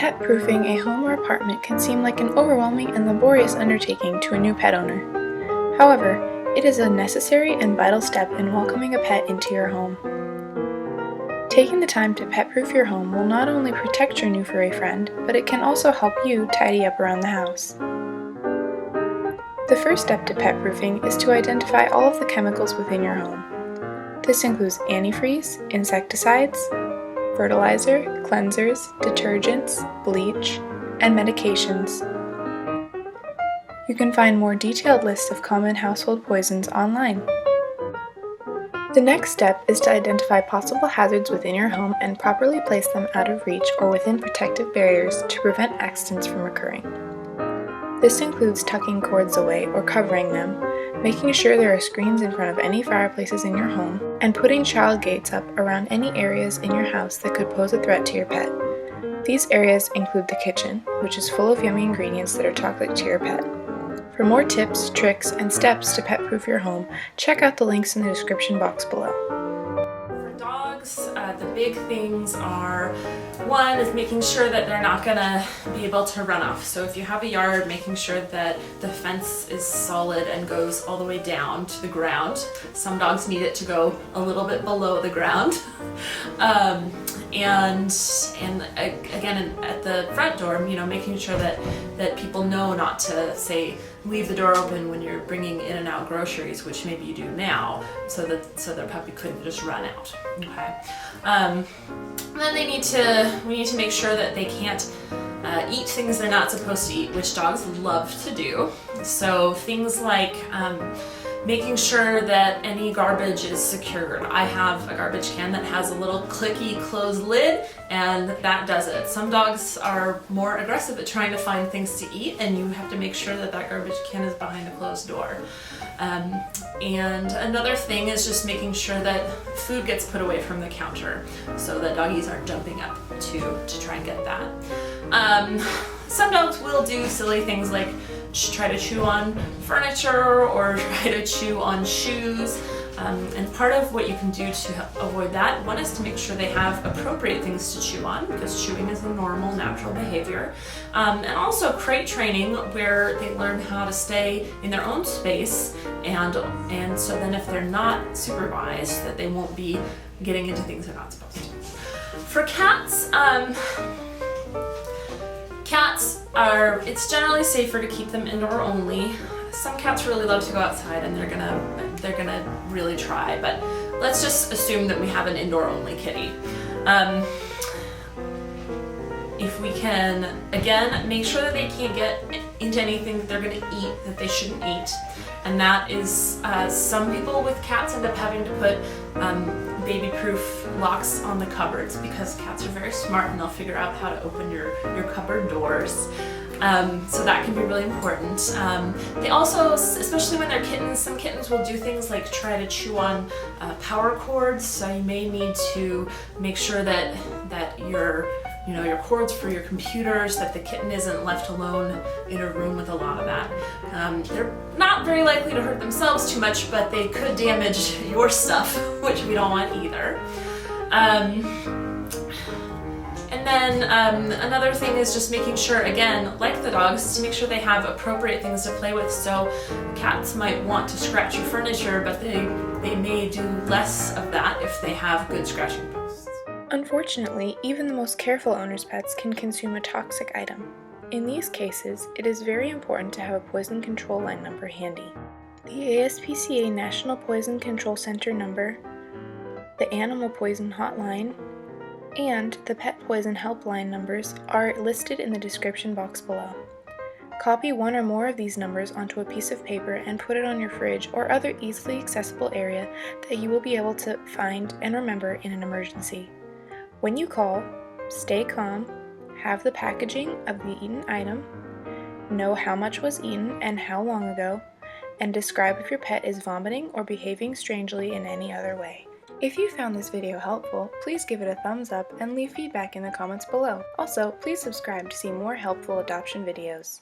Pet-proofing a home or apartment can seem like an overwhelming and laborious undertaking to a new pet owner. However, it is a necessary and vital step in welcoming a pet into your home. Taking the time to pet-proof your home will not only protect your new furry friend, but it can also help you tidy up around the house. The first step to pet-proofing is to identify all of the chemicals within your home. This includes antifreeze, insecticides, fertilizer, cleansers, detergents, bleach, and medications. You can find more detailed lists of common household poisons online. The next step is to identify possible hazards within your home and properly place them out of reach or within protective barriers to prevent accidents from occurring. This includes tucking cords away or covering them, making sure there are screens in front of any fireplaces in your home, and putting child gates up around any areas in your house that could pose a threat to your pet. These areas include the kitchen, which is full of yummy ingredients that are toxic to your pet. For more tips, tricks, and steps to pet-proof your home, check out the links in the description box below. For dogs, the big things are, one is making sure that they're not gonna be able to run off. So if you have a yard, making sure that the fence is solid and goes all the way down to the ground. Some dogs need it to go a little bit below the ground. And again, at the front door, making sure that people know not to, say, leave the door open when you're bringing in and out groceries, which maybe you do now, so their puppy couldn't just run out. Okay. Then we need to make sure that they can't eat things they're not supposed to eat, which dogs love to do. So things like making sure that any garbage is secured. I have a garbage can that has a little clicky closed lid, and that does it. Some dogs are more aggressive at trying to find things to eat, and you have to make sure that garbage can is behind a closed door. And another thing is just making sure that food gets put away from the counter so that doggies aren't jumping up to try and get that. Some dogs will do silly things like try to chew on furniture or try to chew on shoes. And part of what you can do to avoid that, one is to make sure they have appropriate things to chew on, because chewing is a normal, natural behavior. And also crate training, where they learn how to stay in their own space, and so then if they're not supervised, that they won't be getting into things they're not supposed to. For cats, it's generally safer to keep them indoor only. Some cats really love to go outside, and they're gonna really try, but let's just assume that we have an indoor only kitty. If we can, again, make sure that they can't get into anything that they're gonna eat that they shouldn't eat. And that is, some people with cats end up having to put baby-proof locks on the cupboards, because cats are very smart and they'll figure out how to open your cupboard doors. So that can be really important. They also, especially when they're kittens, some kittens will do things like try to chew on power cords, so you may need to make sure that your cords for your computers, that the kitten isn't left alone in a room with a lot of that. They're not very likely to hurt themselves too much, but they could damage your stuff, which we don't want either. And then another thing is just making sure, again, like the dogs, to make sure they have appropriate things to play with. So cats might want to scratch your furniture, but they may do less of that if they have good scratching posts. Unfortunately, even the most careful owner's pets can consume a toxic item. In these cases, it is very important to have a poison control line number handy. The ASPCA National Poison Control Center number, the Animal Poison Hotline, and the Pet Poison Helpline numbers are listed in the description box below. Copy one or more of these numbers onto a piece of paper and put it on your fridge or other easily accessible area that you will be able to find and remember in an emergency. When you call, stay calm, have the packaging of the eaten item, know how much was eaten and how long ago, and describe if your pet is vomiting or behaving strangely in any other way. If you found this video helpful, please give it a thumbs up and leave feedback in the comments below. Also, please subscribe to see more helpful adoption videos.